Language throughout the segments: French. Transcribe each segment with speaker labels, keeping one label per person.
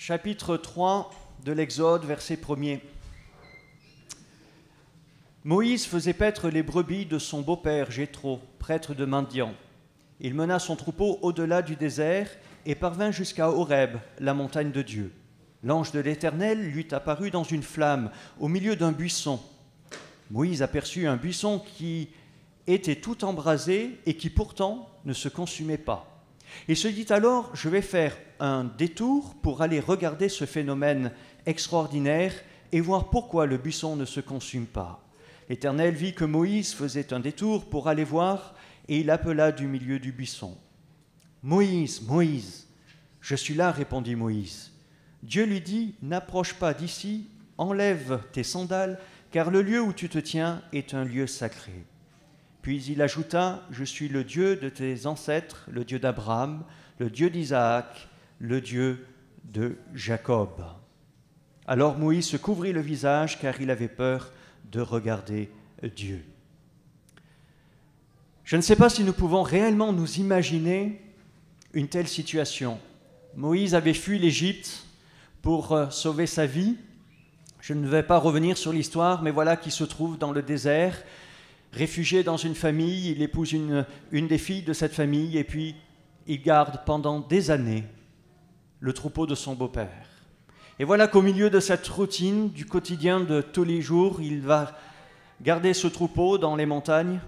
Speaker 1: chapitre 3 de l'Exode, verset 1er. Moïse faisait paître les brebis de son beau-père Jéthro, prêtre de Madian. Il mena son troupeau au-delà du désert et parvint jusqu'à Horeb, la montagne de Dieu. L'ange de l'Éternel lui apparut dans une flamme, au milieu d'un buisson. Moïse aperçut un buisson qui était tout embrasé et qui pourtant ne se consumait pas. Il se dit alors, je vais faire un détour pour aller regarder ce phénomène extraordinaire et voir pourquoi le buisson ne se consume pas. L'Éternel vit que Moïse faisait un détour pour aller voir et il appela du milieu du buisson. « Moïse, Moïse !»« Je suis là, répondit Moïse. » Dieu lui dit, « N'approche pas d'ici, enlève tes sandales, car le lieu où tu te tiens est un lieu sacré. » Puis il ajouta, « Je suis le Dieu de tes ancêtres, le Dieu d'Abraham, le Dieu d'Isaac, le Dieu de Jacob. » Alors Moïse se couvrit le visage, car il avait peur de regarder Dieu. Je ne sais pas si nous pouvons réellement nous imaginer une telle situation. Moïse avait fui l'Égypte pour sauver sa vie. Je ne vais pas revenir sur l'histoire, mais voilà qu'il se trouve dans le désert, réfugié dans une famille, il épouse une des filles de cette famille et puis il garde pendant des années le troupeau de son beau-père. Et voilà qu'au milieu de cette routine du quotidien de tous les jours, il va garder ce troupeau dans les montagnes.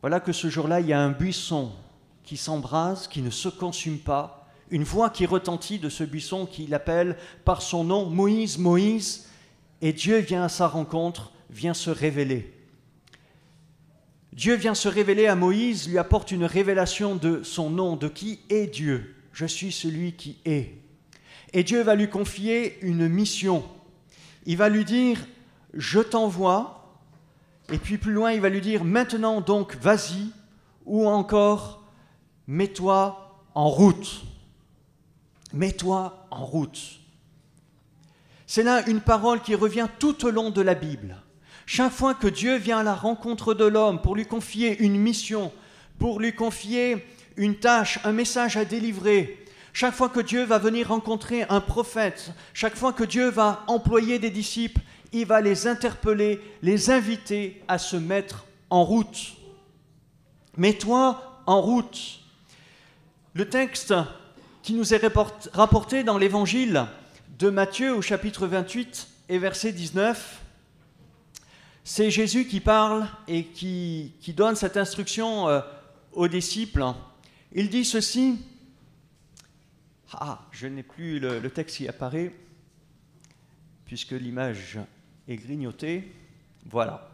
Speaker 1: Voilà que ce jour-là, il y a un buisson qui s'embrase, qui ne se consume pas, une voix qui retentit de ce buisson qui l'appelle par son nom, Moïse, Moïse, et Dieu vient à sa rencontre, vient se révéler. Dieu vient se révéler à Moïse, lui apporte une révélation de son nom, de qui est Dieu. Je suis celui qui est. Et Dieu va lui confier une mission. Il va lui dire, je t'envoie, et puis plus loin, il va lui dire, maintenant donc, vas-y, ou encore, mets-toi en route. Mets-toi en route. C'est là une parole qui revient tout au long de la Bible. Chaque fois que Dieu vient à la rencontre de l'homme pour lui confier une mission, pour lui confier une tâche, un message à délivrer, chaque fois que Dieu va venir rencontrer un prophète, chaque fois que Dieu va employer des disciples, il va les interpeller, les inviter à se mettre en route. Mets-toi en route. Le texte qui nous est rapporté dans l'évangile de Matthieu au chapitre 28 et verset 19, c'est Jésus qui parle et qui donne cette instruction aux disciples. Il dit ceci. Je n'ai plus le texte qui apparaît, puisque l'image est grignotée. Voilà.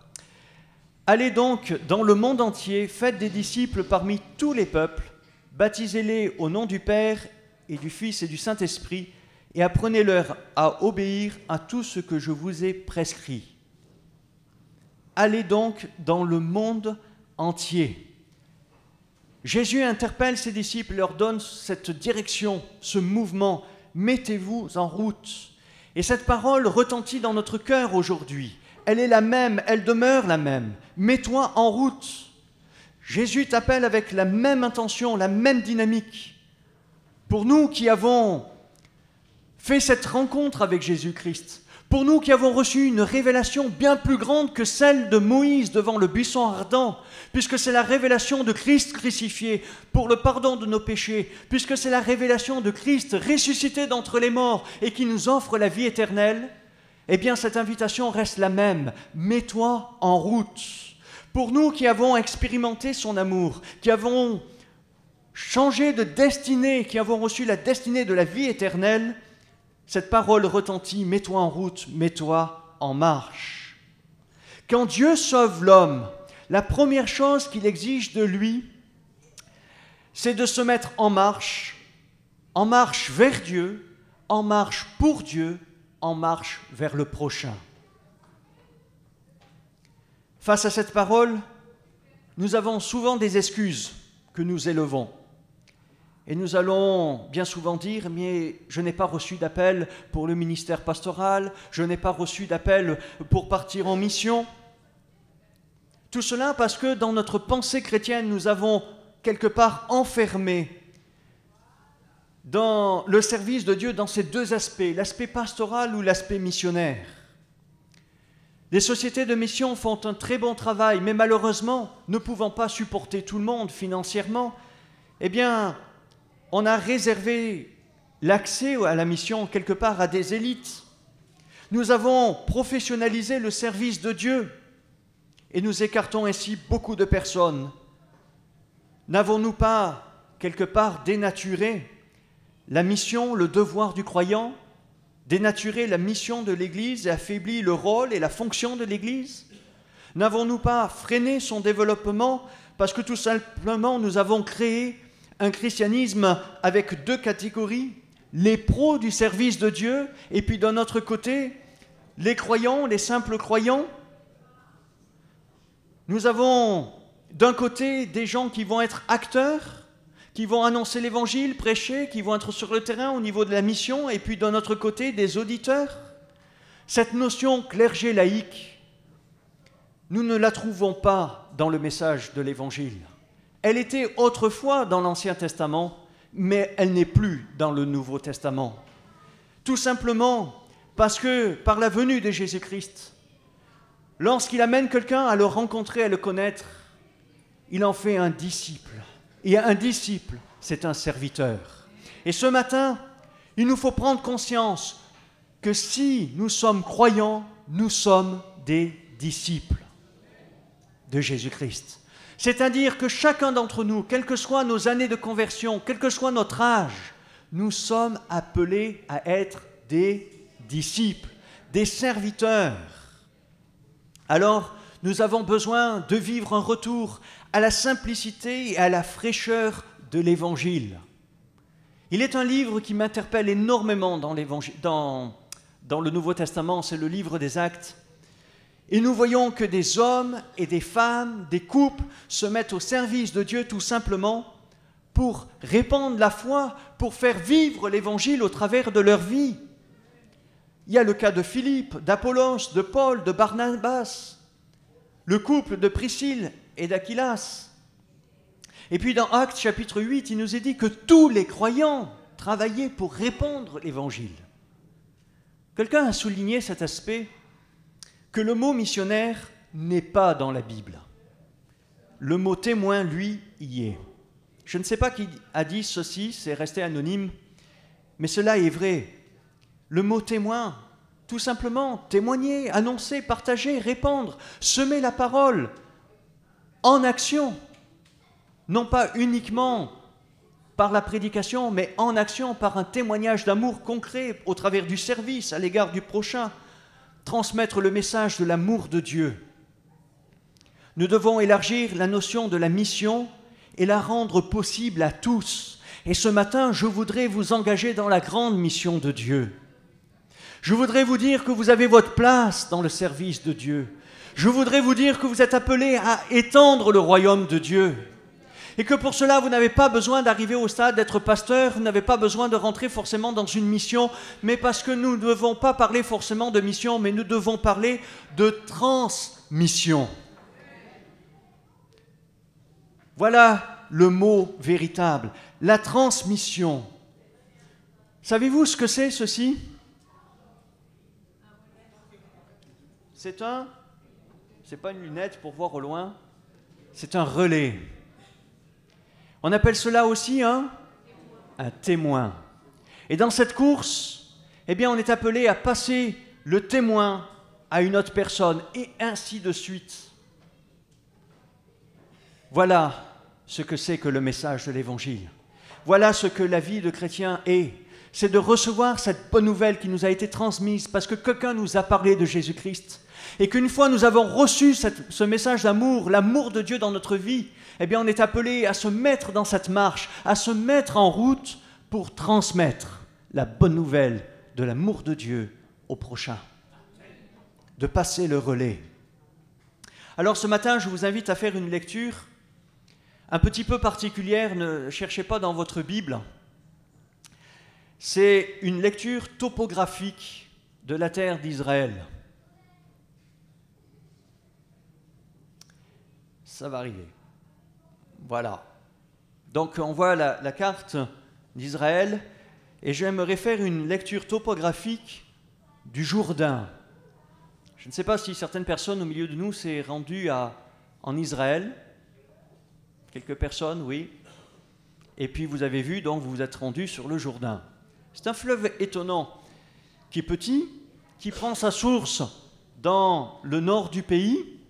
Speaker 1: Allez donc dans le monde entier, faites des disciples parmi tous les peuples, baptisez-les au nom du Père et du Fils et du Saint-Esprit, et apprenez-leur à obéir à tout ce que je vous ai prescrit. Allez donc dans le monde entier. Jésus interpelle ses disciples, leur donne cette direction, ce mouvement. Mettez-vous en route. Et cette parole retentit dans notre cœur aujourd'hui. Elle est la même, elle demeure la même. Mets-toi en route. Jésus t'appelle avec la même intention, la même dynamique. Pour nous qui avons fait cette rencontre avec Jésus-Christ, pour nous qui avons reçu une révélation bien plus grande que celle de Moïse devant le buisson ardent, puisque c'est la révélation de Christ crucifié pour le pardon de nos péchés, puisque c'est la révélation de Christ ressuscité d'entre les morts et qui nous offre la vie éternelle, eh bien cette invitation reste la même. Mets-toi en route. Pour nous qui avons expérimenté son amour, qui avons changé de destinée, qui avons reçu la destinée de la vie éternelle, cette parole retentit, mets-toi en route, mets-toi en marche. Quand Dieu sauve l'homme, la première chose qu'il exige de lui, c'est de se mettre en marche vers Dieu, en marche pour Dieu, en marche vers le prochain. Face à cette parole, nous avons souvent des excuses que nous élevons. Et nous allons bien souvent dire, mais je n'ai pas reçu d'appel pour le ministère pastoral, je n'ai pas reçu d'appel pour partir en mission. Tout cela parce que dans notre pensée chrétienne, nous avons quelque part enfermé dans le service de Dieu dans ces deux aspects, l'aspect pastoral ou l'aspect missionnaire. Les sociétés de mission font un très bon travail, mais malheureusement, ne pouvant pas supporter tout le monde financièrement, eh bien, on a réservé l'accès à la mission quelque part à des élites. Nous avons professionnalisé le service de Dieu et nous écartons ainsi beaucoup de personnes. N'avons-nous pas quelque part dénaturé la mission, le devoir du croyant, dénaturé la mission de l'Église et affaibli le rôle et la fonction de l'Église? N'avons-nous pas freiné son développement parce que tout simplement nous avons créé un christianisme avec deux catégories, les pros du service de Dieu et puis d'un autre côté, les croyants, les simples croyants? Nous avons d'un côté des gens qui vont être acteurs, qui vont annoncer l'évangile, prêcher, qui vont être sur le terrain au niveau de la mission, et puis d'un autre côté, des auditeurs. Cette notion clergé laïque, nous ne la trouvons pas dans le message de l'évangile. Elle était autrefois dans l'Ancien Testament, mais elle n'est plus dans le Nouveau Testament. Tout simplement parce que par la venue de Jésus-Christ, lorsqu'il amène quelqu'un à le rencontrer, à le connaître, il en fait un disciple. Et un disciple, c'est un serviteur. Et ce matin, il nous faut prendre conscience que si nous sommes croyants, nous sommes des disciples de Jésus-Christ. C'est-à-dire que chacun d'entre nous, quelles que soient nos années de conversion, quel que soit notre âge, nous sommes appelés à être des disciples, des serviteurs. Alors, nous avons besoin de vivre un retour à la simplicité et à la fraîcheur de l'Évangile. Il est un livre qui m'interpelle énormément dans le Nouveau Testament, c'est le livre des Actes. Et nous voyons que des hommes et des femmes, des couples, se mettent au service de Dieu tout simplement pour répandre la foi, pour faire vivre l'Évangile au travers de leur vie. Il y a le cas de Philippe, d'Apollos, de Paul, de Barnabas, le couple de Priscille et d'Aquilas. Et puis dans Actes chapitre 8, il nous est dit que tous les croyants travaillaient pour répandre l'Évangile. Quelqu'un a souligné cet aspect, que le mot missionnaire n'est pas dans la Bible. Le mot témoin, lui, y est. Je ne sais pas qui a dit ceci, c'est resté anonyme, mais cela est vrai. Le mot témoin, tout simplement, témoigner, annoncer, partager, répandre, semer la parole en action. Non pas uniquement par la prédication, mais en action, par un témoignage d'amour concret au travers du service à l'égard du prochain, transmettre le message de l'amour de Dieu. Nous devons élargir la notion de la mission et la rendre possible à tous. Et ce matin, je voudrais vous engager dans la grande mission de Dieu. Je voudrais vous dire que vous avez votre place dans le service de Dieu. Je voudrais vous dire que vous êtes appelés à étendre le royaume de Dieu. Et que pour cela, vous n'avez pas besoin d'arriver au stade d'être pasteur, vous n'avez pas besoin de rentrer forcément dans une mission, mais parce que nous ne devons pas parler forcément de mission, mais nous devons parler de transmission. Voilà le mot véritable, la transmission. Savez-vous ce que c'est, ceci? C'est pas une lunette pour voir au loin, c'est un relais. On appelle cela aussi un témoin. Et dans cette course, eh bien, on est appelé à passer le témoin à une autre personne, et ainsi de suite. Voilà ce que c'est que le message de l'Évangile. Voilà ce que la vie de chrétien est. C'est de recevoir cette bonne nouvelle qui nous a été transmise parce que quelqu'un nous a parlé de Jésus-Christ. Et qu'une fois nous avons reçu ce message d'amour, l'amour de Dieu dans notre vie, eh bien on est appelé à se mettre dans cette marche, à se mettre en route pour transmettre la bonne nouvelle de l'amour de Dieu au prochain. De passer le relais. Alors ce matin, je vous invite à faire une lecture un petit peu particulière, ne cherchez pas dans votre Bible. C'est une lecture topographique de la terre d'Israël. Ça va arriver. Voilà. Donc on voit la carte d'Israël et j'aimerais faire une lecture topographique du Jourdain. Je ne sais pas si certaines personnes au milieu de nous s'est rendues en Israël. Quelques personnes, oui. Et puis vous avez vu, donc vous vous êtes rendus sur le Jourdain. C'est un fleuve étonnant, qui est petit, qui prend sa source dans le nord du pays,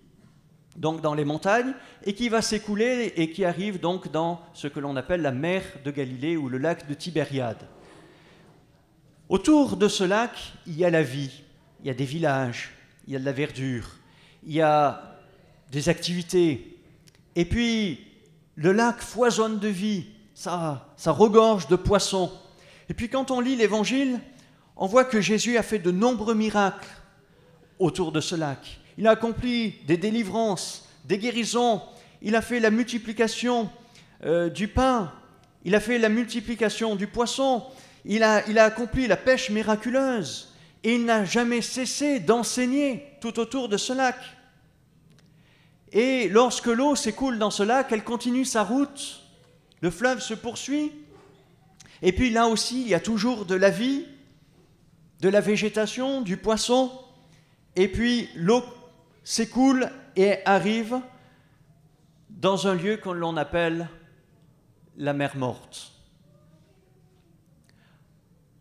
Speaker 1: donc dans les montagnes, et qui va s'écouler et qui arrive donc dans ce que l'on appelle la mer de Galilée ou le lac de Tibériade. Autour de ce lac, il y a la vie, il y a des villages, il y a de la verdure, il y a des activités. Et puis, le lac foisonne de vie, ça regorge de poissons. Et puis quand on lit l'Évangile, on voit que Jésus a fait de nombreux miracles autour de ce lac. Il a accompli des délivrances, des guérisons, il a fait la multiplication du pain, il a fait la multiplication du poisson, il a accompli la pêche miraculeuse et il n'a jamais cessé d'enseigner tout autour de ce lac. Et lorsque l'eau s'écoule dans ce lac, elle continue sa route, le fleuve se poursuit, et puis là aussi, il y a toujours de la vie, de la végétation, du poisson, et puis l'eau s'écoule et arrive dans un lieu que l'on appelle la mer morte.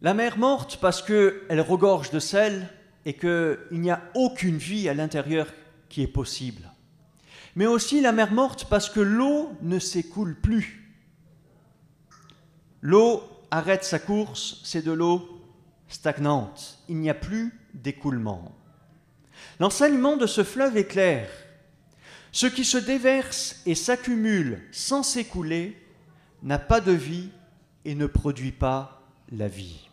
Speaker 1: La mer morte parce qu'elle regorge de sel et qu'il n'y a aucune vie à l'intérieur qui est possible. Mais aussi la mer morte parce que l'eau ne s'écoule plus. L'eau arrête sa course, c'est de l'eau stagnante. Il n'y a plus d'écoulement. L'enseignement de ce fleuve est clair. Ce qui se déverse et s'accumule sans s'écouler n'a pas de vie et ne produit pas la vie.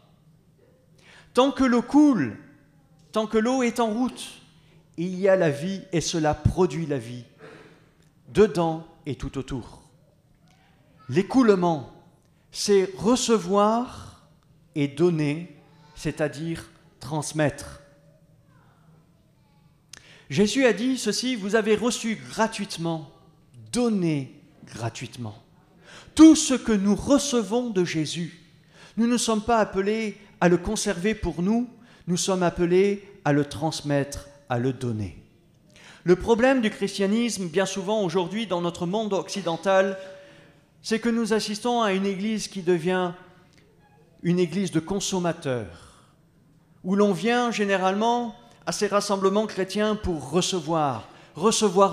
Speaker 1: Tant que l'eau coule, tant que l'eau est en route, il y a la vie et cela produit la vie, dedans et tout autour. L'écoulement, c'est recevoir et donner, c'est-à-dire transmettre. Jésus a dit ceci, vous avez reçu gratuitement, donnez gratuitement. Tout ce que nous recevons de Jésus, nous ne sommes pas appelés à le conserver pour nous, nous sommes appelés à le transmettre, à le donner. Le problème du christianisme, bien souvent aujourd'hui dans notre monde occidental, c'est que nous assistons à une église qui devient une église de consommateurs, où l'on vient généralement à ces rassemblements chrétiens pour recevoir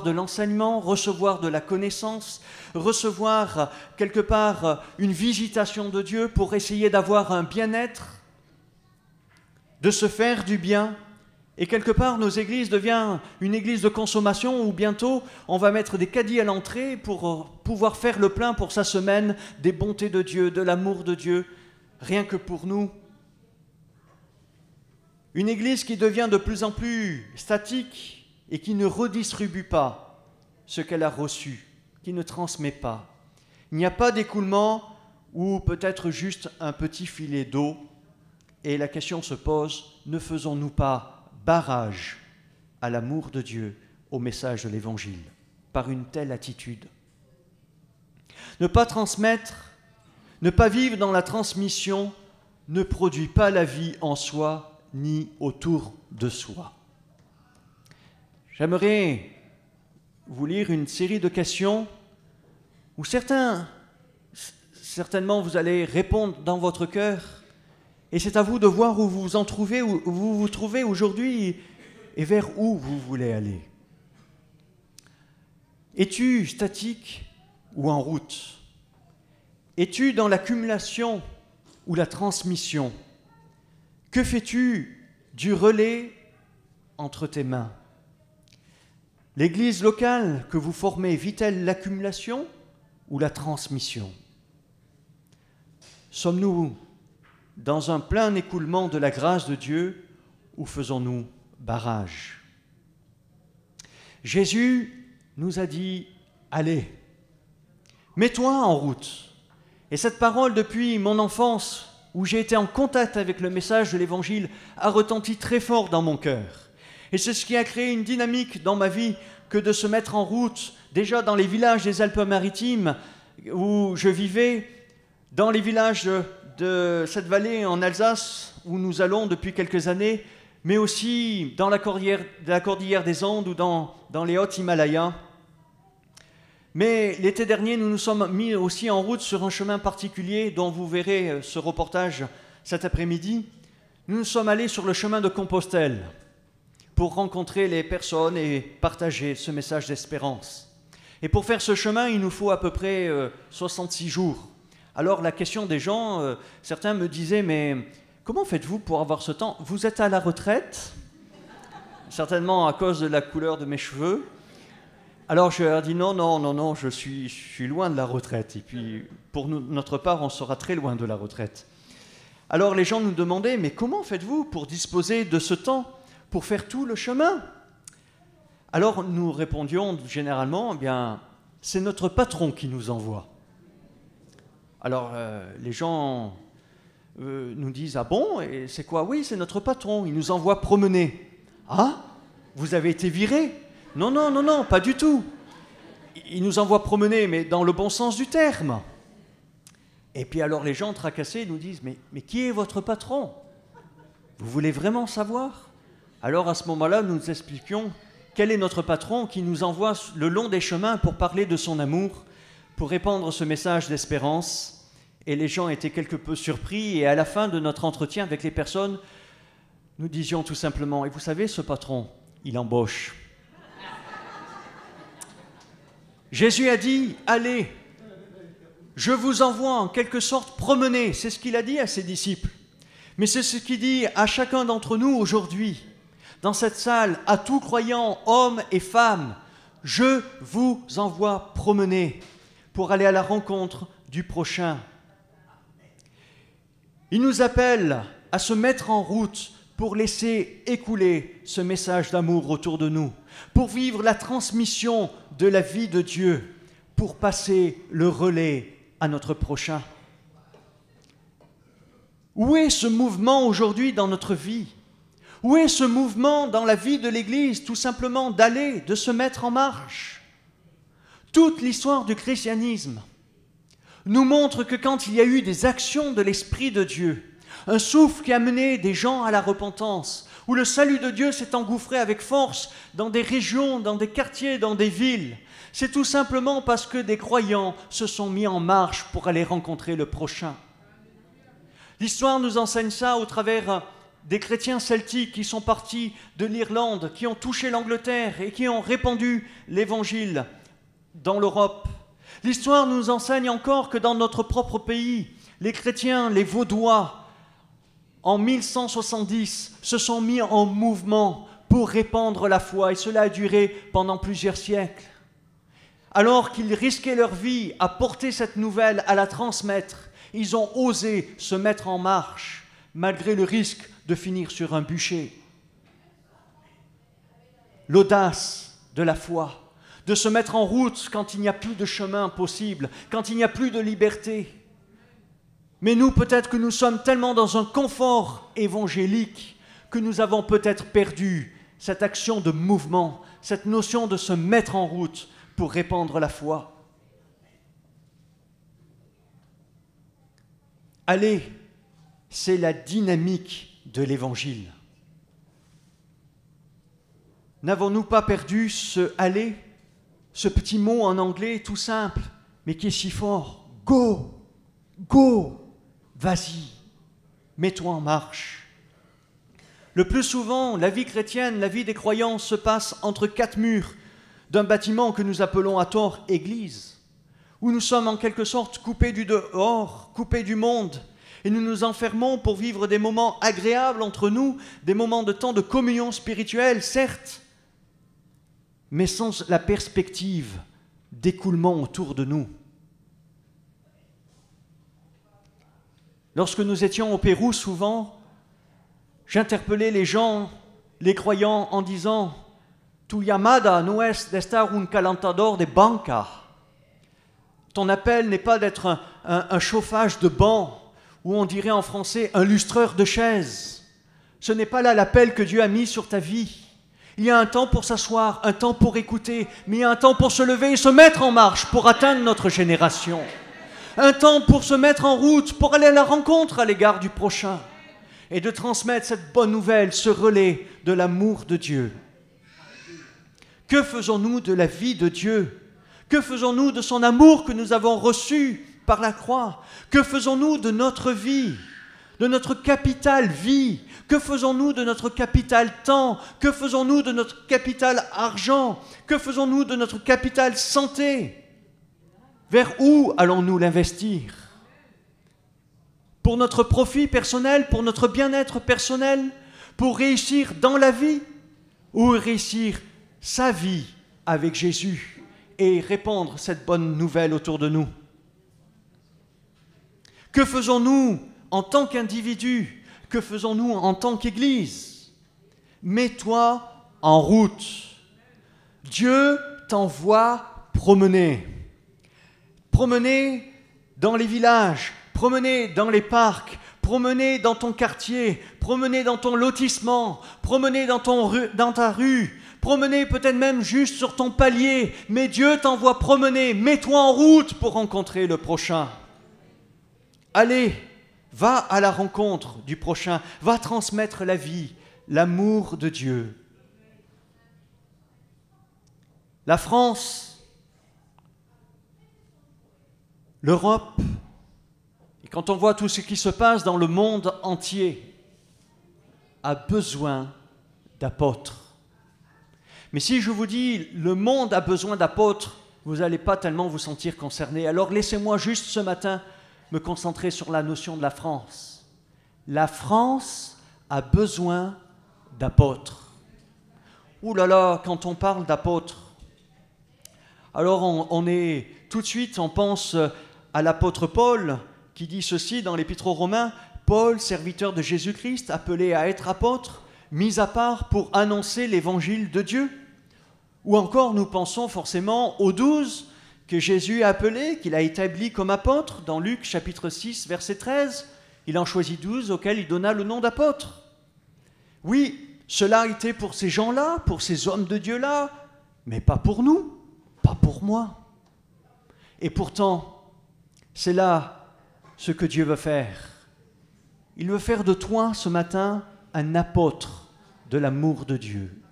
Speaker 1: de l'enseignement, recevoir de la connaissance, recevoir quelque part une visitation de Dieu pour essayer d'avoir un bien-être, de se faire du bien. Et quelque part, nos églises deviennent une église de consommation où bientôt on va mettre des caddies à l'entrée pour pouvoir faire le plein pour sa semaine des bontés de Dieu, de l'amour de Dieu, rien que pour nous. Une église qui devient de plus en plus statique et qui ne redistribue pas ce qu'elle a reçu, qui ne transmet pas. Il n'y a pas d'écoulement ou peut-être juste un petit filet d'eau. Et la question se pose, ne faisons-nous pas barrage à l'amour de Dieu, au message de l'Évangile, par une telle attitude? Ne pas transmettre, ne pas vivre dans la transmission, ne produit pas la vie en soi, ni autour de soi. J'aimerais vous lire une série de questions où certainement vous allez répondre dans votre cœur, et c'est à vous de voir où vous en trouvez, où vous vous trouvez aujourd'hui et vers où vous voulez aller. Es-tu statique ou en route? Es-tu dans l'accumulation ou la transmission? Que fais-tu du relais entre tes mains? L'église locale que vous formez vit-elle l'accumulation ou la transmission? Sommes-nous dans un plein écoulement de la grâce de Dieu ou faisons-nous barrage? Jésus nous a dit, allez, mets-toi en route. Et cette parole, depuis mon enfance, où j'ai été en contact avec le message de l'Évangile, a retenti très fort dans mon cœur. Et c'est ce qui a créé une dynamique dans ma vie que de se mettre en route, déjà dans les villages des Alpes-Maritimes où je vivais, dans les villages de cette vallée en Alsace où nous allons depuis quelques années, mais aussi dans la cordillère des Andes ou dans les Hautes-Himalayas. Mais l'été dernier, nous nous sommes mis aussi en route sur un chemin particulier dont vous verrez ce reportage cet après-midi. Nous nous sommes allés sur le chemin de Compostelle pour rencontrer les personnes et partager ce message d'espérance. Et pour faire ce chemin, il nous faut à peu près 66 jours. Alors la question des gens, certains me disaient, mais comment faites-vous pour avoir ce temps? Vous êtes à la retraite? Certainement à cause de la couleur de mes cheveux. Alors je leur ai dit non, je suis loin de la retraite. Et puis pour notre part, on sera très loin de la retraite. Alors les gens nous demandaient, mais comment faites-vous pour disposer de ce temps, pour faire tout le chemin? Alors nous répondions généralement, eh bien, c'est notre patron qui nous envoie. Alors les gens nous disent, ah bon, et c'est quoi? Oui, c'est notre patron, il nous envoie promener. Ah, vous avez été viré? Non, pas du tout. Il nous envoie promener, mais dans le bon sens du terme. Et puis alors les gens tracassés nous disent, mais qui est votre patron? Vous voulez vraiment savoir? Alors à ce moment-là, nous nous expliquions quel est notre patron qui nous envoie le long des chemins pour parler de son amour, pour répandre ce message d'espérance. Et les gens étaient quelque peu surpris, et à la fin de notre entretien avec les personnes, nous disions tout simplement, et vous savez, ce patron, il embauche. Jésus a dit, allez, je vous envoie en quelque sorte promener. C'est ce qu'il a dit à ses disciples. Mais c'est ce qu'il dit à chacun d'entre nous aujourd'hui. Dans cette salle, à tout croyant, hommes et femmes, je vous envoie promener pour aller à la rencontre du prochain. Il nous appelle à se mettre en route pour laisser écouler ce message d'amour autour de nous, pour vivre la transmission de la vie de Dieu, pour passer le relais à notre prochain. Où est ce mouvement aujourd'hui dans notre vie? Où est ce mouvement dans la vie de l'Église, tout simplement d'aller, de se mettre en marche? Toute l'histoire du christianisme nous montre que quand il y a eu des actions de l'Esprit de Dieu, un souffle qui a mené des gens à la repentance, où le salut de Dieu s'est engouffré avec force dans des régions, dans des quartiers, dans des villes, c'est tout simplement parce que des croyants se sont mis en marche pour aller rencontrer le prochain. L'histoire nous enseigne ça au travers des chrétiens celtiques qui sont partis de l'Irlande, qui ont touché l'Angleterre et qui ont répandu l'Évangile dans l'Europe. L'histoire nous enseigne encore que dans notre propre pays, les chrétiens, les Vaudois, en 1170, se sont mis en mouvement pour répandre la foi, et cela a duré pendant plusieurs siècles. Alors qu'ils risquaient leur vie à porter cette nouvelle, à la transmettre, ils ont osé se mettre en marche, malgré le risque de finir sur un bûcher. L'audace de la foi, de se mettre en route quand il n'y a plus de chemin possible, quand il n'y a plus de liberté. Mais nous, peut-être que nous sommes tellement dans un confort évangélique que nous avons peut-être perdu cette action de mouvement, cette notion de se mettre en route pour répandre la foi. Aller, c'est la dynamique de l'Évangile. N'avons-nous pas perdu ce « aller », ce petit mot en anglais tout simple, mais qui est si fort? Go, go, vas-y, mets-toi en marche. Le plus souvent, la vie chrétienne, la vie des croyants se passe entre quatre murs d'un bâtiment que nous appelons à tort Église, où nous sommes en quelque sorte coupés du dehors, coupés du monde, et nous nous enfermons pour vivre des moments agréables entre nous, des moments de temps de communion spirituelle, certes, mais sans la perspective d'écoulement autour de nous. Lorsque nous étions au Pérou, souvent, j'interpellais les gens, les croyants, en disant « Tu llamada no es de estar un calentador de banca ». Ton appel n'est pas d'être un chauffage de banc, ou on dirait en français un lustreur de chaises. Ce n'est pas là l'appel que Dieu a mis sur ta vie. Il y a un temps pour s'asseoir, un temps pour écouter, mais il y a un temps pour se lever et se mettre en marche pour atteindre notre génération. un temps pour se mettre en route, pour aller à la rencontre à l'égard du prochain et de transmettre cette bonne nouvelle, ce relais de l'amour de Dieu. Que faisons-nous de la vie de Dieu? Que faisons-nous de son amour que nous avons reçu par la croix? Que faisons-nous de notre vie, de notre capital vie? Que faisons-nous de notre capital temps? Que faisons-nous de notre capital argent? Que faisons-nous de notre capital santé? Vers où allons-nous l'investir? Pour notre profit personnel, pour notre bien-être personnel, pour réussir dans la vie, ou réussir sa vie avec Jésus et répandre cette bonne nouvelle autour de nous? Que faisons-nous en tant qu'individu? Que faisons-nous en tant qu'Église? Mets-toi en route. Dieu t'envoie promener. Promener dans les villages, promener dans les parcs, promener dans ton quartier, promener dans ton lotissement, promener dans ta rue, promener peut-être même juste sur ton palier, mais Dieu t'envoie promener. Mets-toi en route pour rencontrer le prochain. Allez, va à la rencontre du prochain, va transmettre la vie, l'amour de Dieu. La France, l'Europe, et quand on voit tout ce qui se passe dans le monde entier, a besoin d'apôtres. Mais si je vous dis le monde a besoin d'apôtres, vous n'allez pas tellement vous sentir concerné. Alors laissez-moi juste ce matin me concentrer sur la notion de la France. La France a besoin d'apôtres. Ouh là là, quand on parle d'apôtres, alors on est tout de suite, on pense à l'apôtre Paul qui dit ceci dans l'Épître aux Romains: Paul, serviteur de Jésus-Christ, appelé à être apôtre, mis à part pour annoncer l'évangile de Dieu. Ou encore nous pensons forcément aux 12 que Jésus a appelés, qu'il a établis comme apôtres dans Luc chapitre 6 verset 13. Il en choisit 12 auxquels il donna le nom d'apôtres. Oui, cela a été pour ces gens-là, pour ces hommes de Dieu-là, mais pas pour nous, pas pour moi. Et pourtant, c'est là ce que Dieu veut faire. Il veut faire de toi ce matin un apôtre de l'amour de Dieu,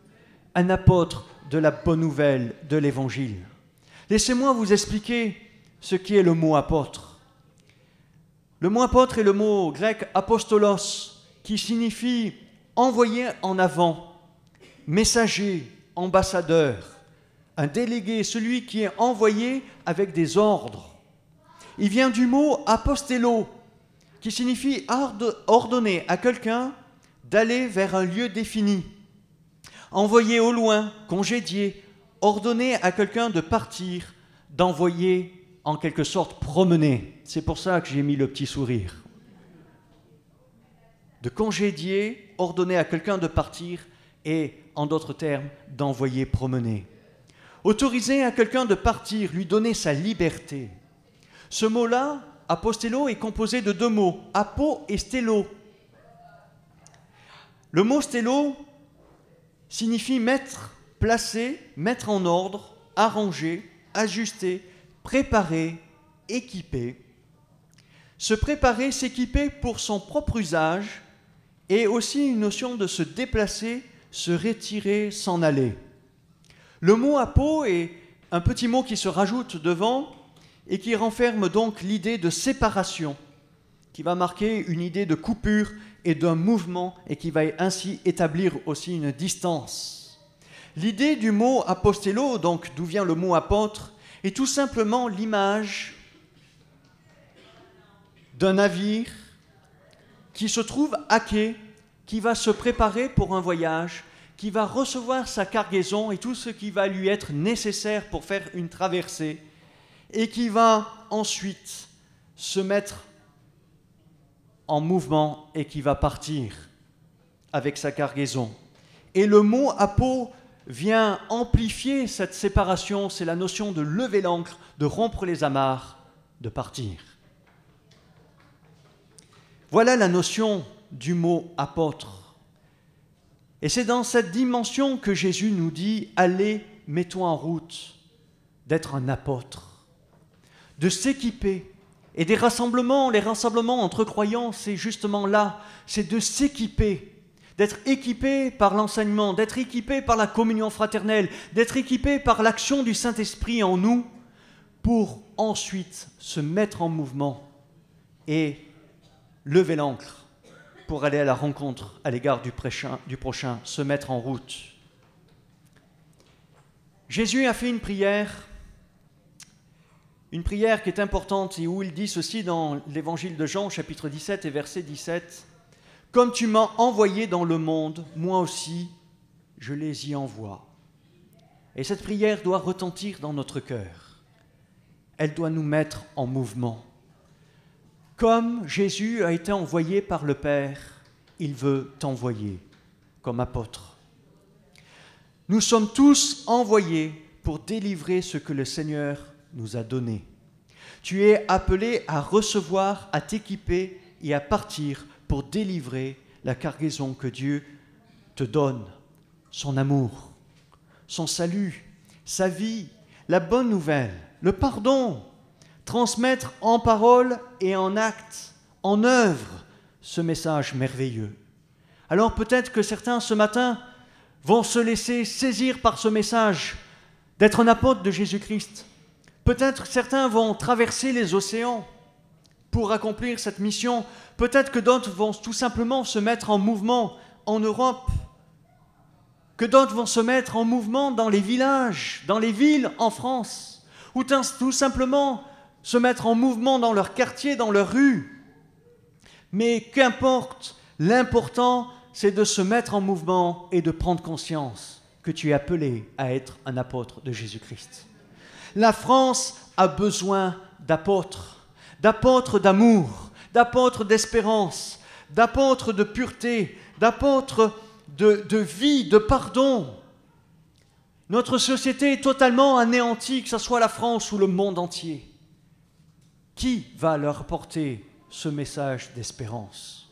Speaker 1: un apôtre de la bonne nouvelle de l'Évangile. Laissez-moi vous expliquer ce qu'est le mot apôtre. Le mot apôtre est le mot grec apostolos, qui signifie envoyer en avant, messager, ambassadeur, un délégué, celui qui est envoyé avec des ordres. Il vient du mot apostello, qui signifie ordonner à quelqu'un d'aller vers un lieu défini, envoyer au loin, congédier, ordonner à quelqu'un de partir, d'envoyer en quelque sorte promener. C'est pour ça que j'ai mis le petit sourire. De congédier, ordonner à quelqu'un de partir et, en d'autres termes, d'envoyer promener. Autoriser à quelqu'un de partir, lui donner sa liberté. Ce mot-là, apostello, est composé de deux mots, apo et stello. Le mot stello signifie mettre, placer, mettre en ordre, arranger, ajuster, préparer, équiper. Se préparer, s'équiper pour son propre usage et aussi une notion de se déplacer, se retirer, s'en aller. Le mot apo est un petit mot qui se rajoute devant et qui renferme donc l'idée de séparation, qui va marquer une idée de coupure et d'un mouvement et qui va ainsi établir aussi une distance. L'idée du mot apostello, donc d'où vient le mot apôtre, est tout simplement l'image d'un navire qui se trouve à quai, qui va se préparer pour un voyage, qui va recevoir sa cargaison et tout ce qui va lui être nécessaire pour faire une traversée, et qui va ensuite se mettre en mouvement et qui va partir avec sa cargaison. Et le mot apo vient amplifier cette séparation, c'est la notion de lever l'ancre, de rompre les amarres, de partir. Voilà la notion du mot apôtre. Et c'est dans cette dimension que Jésus nous dit « Allez, mets-toi en route », d'être un apôtre, de s'équiper Et les rassemblements entre croyants, c'est justement là, c'est de s'équiper, d'être équipé par l'enseignement, d'être équipé par la communion fraternelle, d'être équipé par l'action du Saint-Esprit en nous, pour ensuite se mettre en mouvement et lever l'ancre pour aller à la rencontre à l'égard du prochain, se mettre en route. Jésus a fait une prière qui est importante et où il dit ceci dans l'évangile de Jean, chapitre 17 et verset 17. « Comme tu m'as envoyé dans le monde, moi aussi, je les y envoie. » Et cette prière doit retentir dans notre cœur. Elle doit nous mettre en mouvement. Comme Jésus a été envoyé par le Père, il veut t'envoyer comme apôtre. Nous sommes tous envoyés pour délivrer ce que le Seigneur nous a donné. Tu es appelé à recevoir, à t'équiper et à partir pour délivrer la cargaison que Dieu te donne, son amour, son salut, sa vie, la bonne nouvelle, le pardon, transmettre en parole et en acte, en œuvre, ce message merveilleux. Alors peut-être que certains ce matin vont se laisser saisir par ce message d'être un apôtre de Jésus-Christ. Peut-être certains vont traverser les océans pour accomplir cette mission. Peut-être que d'autres vont tout simplement se mettre en mouvement en Europe, que d'autres vont se mettre en mouvement dans les villages, dans les villes en France, ou tout simplement se mettre en mouvement dans leur quartier, dans leur rue. Mais qu'importe, l'important, c'est de se mettre en mouvement et de prendre conscience que tu es appelé à être un apôtre de Jésus-Christ. La France a besoin d'apôtres d'amour, d'apôtres d'espérance, d'apôtres de pureté, d'apôtres de vie, de pardon. Notre société est totalement anéantie, que ce soit la France ou le monde entier. Qui va leur apporter ce message d'espérance?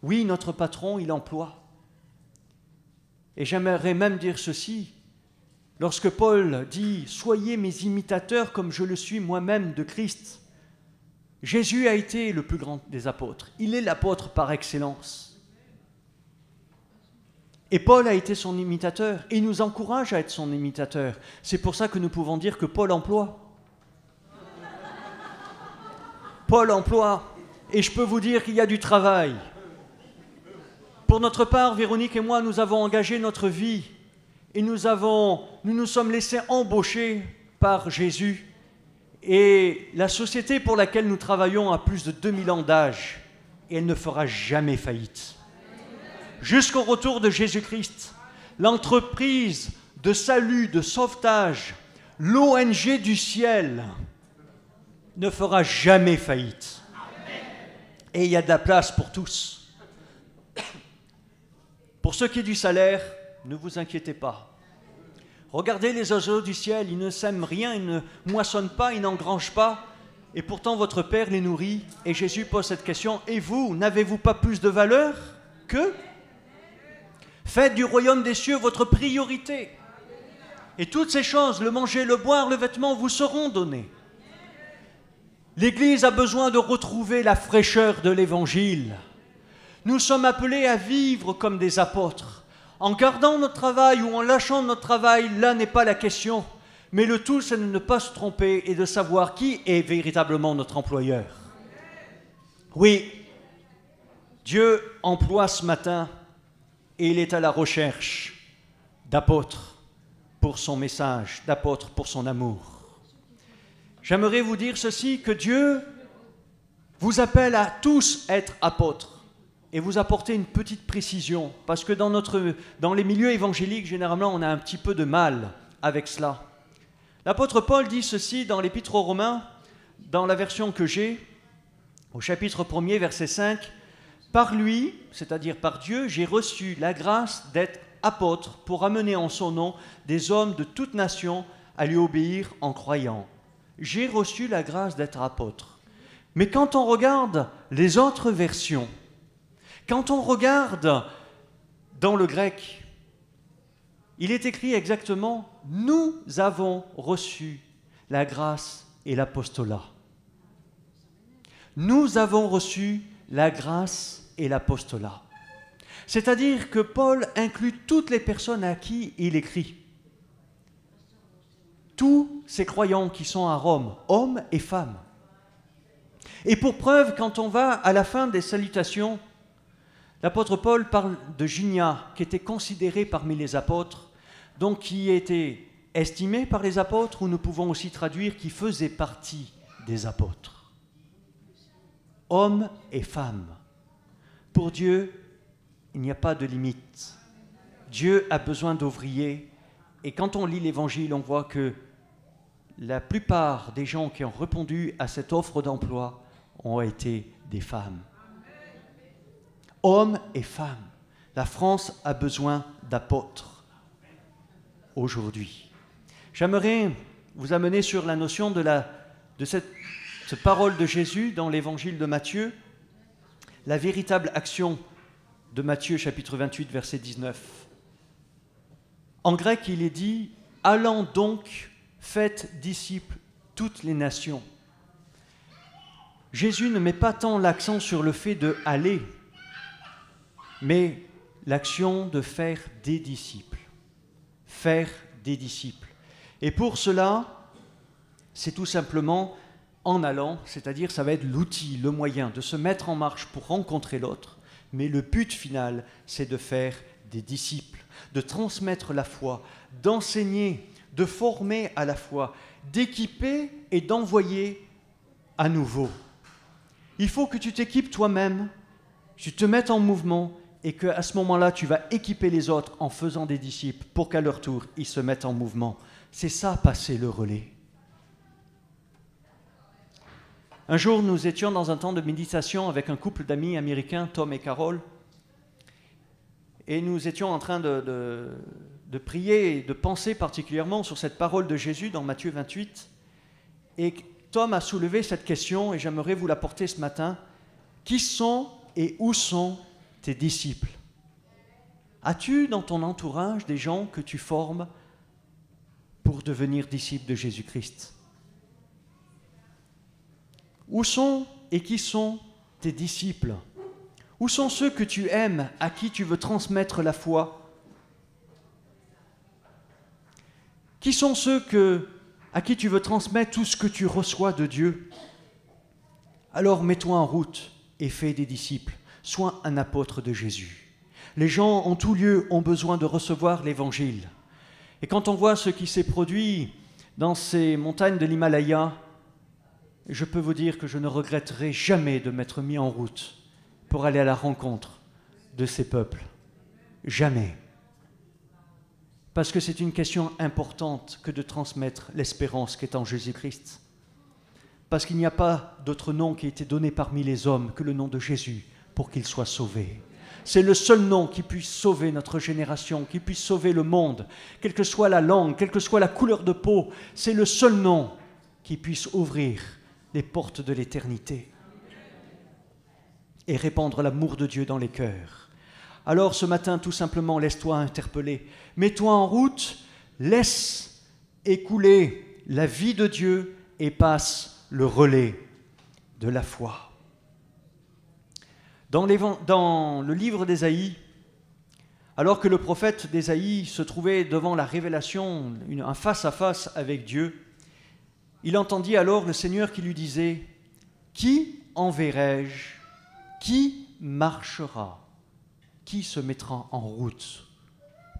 Speaker 1: Oui, notre patron, il emploie. Et j'aimerais même dire ceci, lorsque Paul dit « Soyez mes imitateurs comme je le suis moi-même de Christ », Jésus a été le plus grand des apôtres. Il est l'apôtre par excellence. Et Paul a été son imitateur, et il nous encourage à être son imitateur. C'est pour ça que nous pouvons dire que Paul emploie. Paul emploie, et je peux vous dire qu'il y a du travail. Pour notre part, Véronique et moi, nous avons engagé notre vie et nous nous sommes laissés embaucher par Jésus. Et la société pour laquelle nous travaillons a plus de 2000 ans d'âge et elle ne fera jamais faillite. Jusqu'au retour de Jésus-Christ, l'entreprise de salut, de sauvetage, l'ONG du ciel ne fera jamais faillite. Et il y a de la place pour tous. Pour ce qui est du salaire, ne vous inquiétez pas. Regardez les oiseaux du ciel, ils ne sèment rien, ils ne moissonnent pas, ils n'engrangent pas, et pourtant votre Père les nourrit. Et Jésus pose cette question, et vous, n'avez-vous pas plus de valeur qu'eux? Faites du royaume des cieux votre priorité. Et toutes ces choses, le manger, le boire, le vêtement, vous seront données. L'Église a besoin de retrouver la fraîcheur de l'Évangile. Nous sommes appelés à vivre comme des apôtres. En gardant notre travail ou en lâchant notre travail, là n'est pas la question. Mais le tout, c'est de ne pas se tromper et de savoir qui est véritablement notre employeur. Oui, Dieu emploie ce matin et il est à la recherche d'apôtres pour son message, d'apôtres pour son amour. J'aimerais vous dire ceci, que Dieu vous appelle à tous être apôtres. Et vous apporter une petite précision, parce que dans les milieux évangéliques, généralement, on a un petit peu de mal avec cela. L'apôtre Paul dit ceci dans l'Épître aux Romains, dans la version que j'ai, au chapitre 1er, verset 5, « Par lui, c'est-à-dire par Dieu, j'ai reçu la grâce d'être apôtre pour amener en son nom des hommes de toute nation à lui obéir en croyant. J'ai reçu la grâce d'être apôtre. » Mais quand on regarde les autres versions, quand on regarde dans le grec, il est écrit exactement « Nous avons reçu la grâce et l'apostolat. Nous avons reçu la grâce et l'apostolat. C'est-à-dire que Paul inclut toutes les personnes à qui il écrit. Tous ces croyants qui sont à Rome, hommes et femmes. Et pour preuve, quand on va à la fin des salutations, l'apôtre Paul parle de Junia, qui était considéré parmi les apôtres, donc qui était estimé par les apôtres, ou nous pouvons aussi traduire qui faisait partie des apôtres. Hommes et femmes. Pour Dieu, il n'y a pas de limite. Dieu a besoin d'ouvriers. Et quand on lit l'Évangile, on voit que la plupart des gens qui ont répondu à cette offre d'emploi ont été des femmes. Hommes et femmes. La France a besoin d'apôtres aujourd'hui. J'aimerais vous amener sur la notion de cette parole de Jésus dans l'Évangile de Matthieu, la véritable action de Matthieu chapitre 28, verset 19. En grec, il est dit « Allant donc, faites disciples toutes les nations ». Jésus ne met pas tant l'accent sur le fait de aller, mais l'action de faire des disciples. Faire des disciples. Et pour cela, c'est tout simplement en allant, c'est-à-dire ça va être l'outil, le moyen de se mettre en marche pour rencontrer l'autre, mais le but final, c'est de faire des disciples, de transmettre la foi, d'enseigner, de former à la foi, d'équiper et d'envoyer à nouveau. Il faut que tu t'équipes toi-même, tu te mettes en mouvement et qu'à ce moment-là, tu vas équiper les autres en faisant des disciples pour qu'à leur tour, ils se mettent en mouvement. C'est ça, passer le relais. Un jour, nous étions dans un temps de méditation avec un couple d'amis américains, Tom et Carol, et nous étions en train de prier et de penser particulièrement sur cette parole de Jésus dans Matthieu 28. Et Tom a soulevé cette question, et j'aimerais vous la porter ce matin. Qui sont et où sont tes disciples? As-tu dans ton entourage des gens que tu formes pour devenir disciples de Jésus-Christ? Où sont et qui sont tes disciples? Où sont ceux que tu aimes, à qui tu veux transmettre la foi? Qui sont ceux à qui tu veux transmettre tout ce que tu reçois de Dieu? Alors mets-toi en route et fais des disciples. Sois un apôtre de Jésus. Les gens en tout lieu ont besoin de recevoir l'Évangile. Et quand on voit ce qui s'est produit dans ces montagnes de l'Himalaya, je peux vous dire que je ne regretterai jamais de m'être mis en route pour aller à la rencontre de ces peuples. Jamais. Parce que c'est une question importante que de transmettre l'espérance qui est en Jésus-Christ. Parce qu'il n'y a pas d'autre nom qui a été donné parmi les hommes que le nom de Jésus pour qu'il soit sauvé. C'est le seul nom qui puisse sauver notre génération, qui puisse sauver le monde, quelle que soit la langue, quelle que soit la couleur de peau. C'est le seul nom qui puisse ouvrir les portes de l'éternité et répandre l'amour de Dieu dans les cœurs. Alors ce matin, tout simplement, laisse-toi interpeller. Mets-toi en route, laisse écouler la vie de Dieu et passe le relais de la foi. Dans le livre d'Ésaïe, alors que le prophète d'Ésaïe se trouvait devant la révélation, un face-à-face avec Dieu, il entendit alors le Seigneur qui lui disait « Qui enverrai-je? Qui marchera? Qui se mettra en route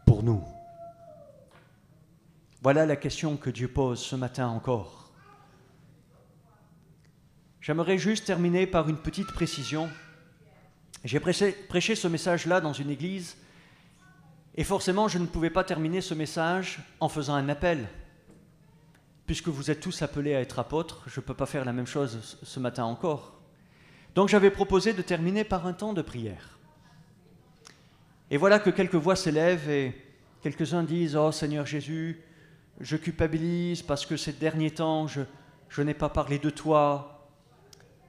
Speaker 1: pour nous ?» Voilà la question que Dieu pose ce matin encore. J'aimerais juste terminer par une petite précision. J'ai prêché ce message-là dans une église et forcément je ne pouvais pas terminer ce message en faisant un appel. Puisque vous êtes tous appelés à être apôtres, je ne peux pas faire la même chose ce matin encore. Donc j'avais proposé de terminer par un temps de prière. Et voilà que quelques voix s'élèvent et quelques-uns disent « Oh Seigneur Jésus, je culpabilise parce que ces derniers temps, je n'ai pas parlé de toi.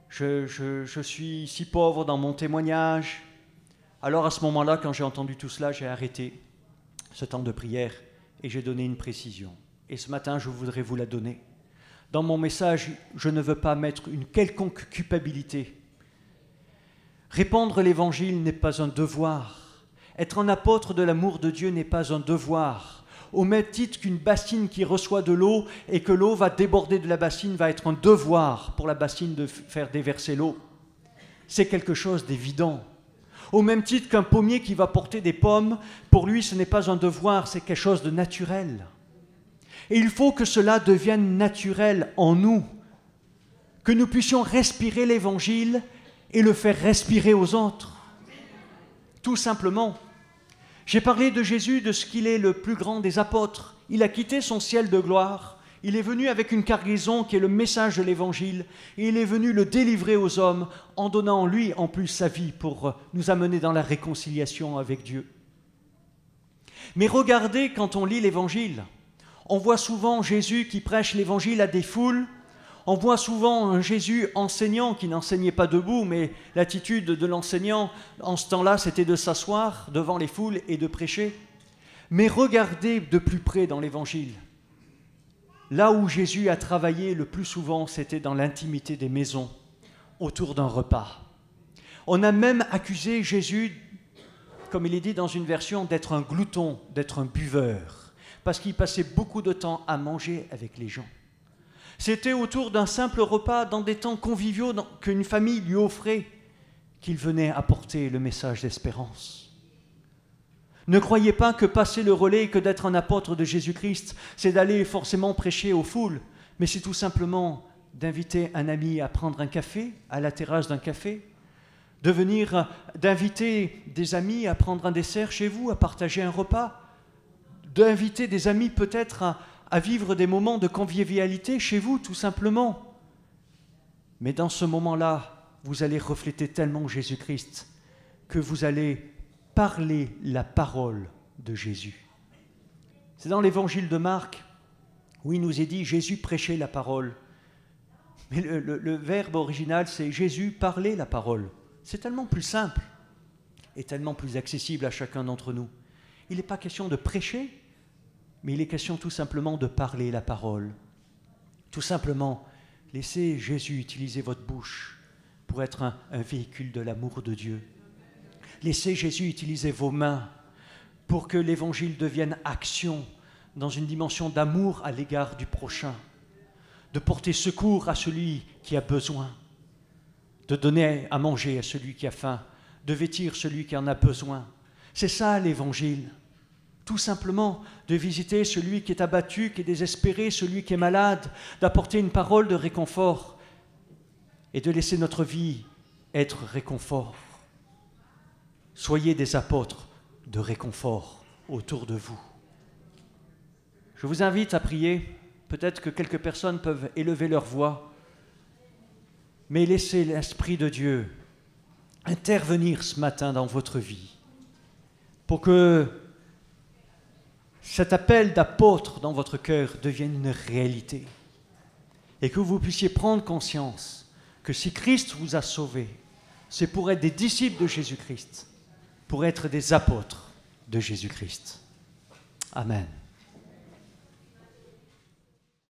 Speaker 1: Je suis si pauvre dans mon témoignage. » Alors à ce moment-là, quand j'ai entendu tout cela, j'ai arrêté ce temps de prière et j'ai donné une précision. Et ce matin, je voudrais vous la donner. Dans mon message, je ne veux pas mettre une quelconque culpabilité. Répandre l'Évangile n'est pas un devoir. Être un apôtre de l'amour de Dieu n'est pas un devoir. Au même titre qu'une bassine qui reçoit de l'eau et que l'eau va déborder de la bassine va être un devoir pour la bassine de faire déverser l'eau. C'est quelque chose d'évident. Au même titre qu'un pommier qui va porter des pommes, pour lui ce n'est pas un devoir, c'est quelque chose de naturel. Et il faut que cela devienne naturel en nous, que nous puissions respirer l'Évangile et le faire respirer aux autres. Tout simplement. J'ai parlé de Jésus, de ce qu'il est le plus grand des apôtres. Il a quitté son ciel de gloire. Il est venu avec une cargaison qui est le message de l'Évangile. Et il est venu le délivrer aux hommes en donnant lui en plus sa vie pour nous amener dans la réconciliation avec Dieu. Mais regardez, quand on lit l'Évangile, on voit souvent Jésus qui prêche l'Évangile à des foules. On voit souvent un Jésus enseignant qui n'enseignait pas debout, mais l'attitude de l'enseignant en ce temps-là, c'était de s'asseoir devant les foules et de prêcher. Mais regardez de plus près dans l'Évangile. Là où Jésus a travaillé le plus souvent, c'était dans l'intimité des maisons, autour d'un repas. On a même accusé Jésus, comme il est dit dans une version, d'être un glouton, d'être un buveur, parce qu'il passait beaucoup de temps à manger avec les gens. C'était autour d'un simple repas, dans des temps conviviaux qu'une famille lui offrait, qu'il venait apporter le message d'espérance. Ne croyez pas que passer le relais, que d'être un apôtre de Jésus-Christ, c'est d'aller forcément prêcher aux foules, mais c'est tout simplement d'inviter un ami à prendre un café, à la terrasse d'un café, d'inviter des amis à prendre un dessert chez vous, à partager un repas, d'inviter des amis peut-être à vivre des moments de convivialité chez vous, tout simplement. Mais dans ce moment-là, vous allez refléter tellement Jésus-Christ que vous allez parler la parole de Jésus. C'est dans l'évangile de Marc où il nous est dit « Jésus prêchait la parole ». Mais le verbe original, c'est « Jésus parlait la parole ». C'est tellement plus simple et tellement plus accessible à chacun d'entre nous. Il n'est pas question de prêcher, mais il est question tout simplement de parler la parole. Tout simplement, laissez Jésus utiliser votre bouche pour être un véhicule de l'amour de Dieu. Laissez Jésus utiliser vos mains pour que l'Évangile devienne action dans une dimension d'amour à l'égard du prochain, de porter secours à celui qui a besoin, de donner à manger à celui qui a faim, de vêtir celui qui en a besoin. C'est ça l'Évangile. Tout simplement de visiter celui qui est abattu, qui est désespéré, celui qui est malade, d'apporter une parole de réconfort et de laisser notre vie être réconfort. Soyez des apôtres de réconfort autour de vous. Je vous invite à prier. Peut-être que quelques personnes peuvent élever leur voix, mais laissez l'Esprit de Dieu intervenir ce matin dans votre vie pour que cet appel d'apôtre dans votre cœur devienne une réalité et que vous puissiez prendre conscience que si Christ vous a sauvés, c'est pour être des disciples de Jésus-Christ, pour être des apôtres de Jésus-Christ. Amen.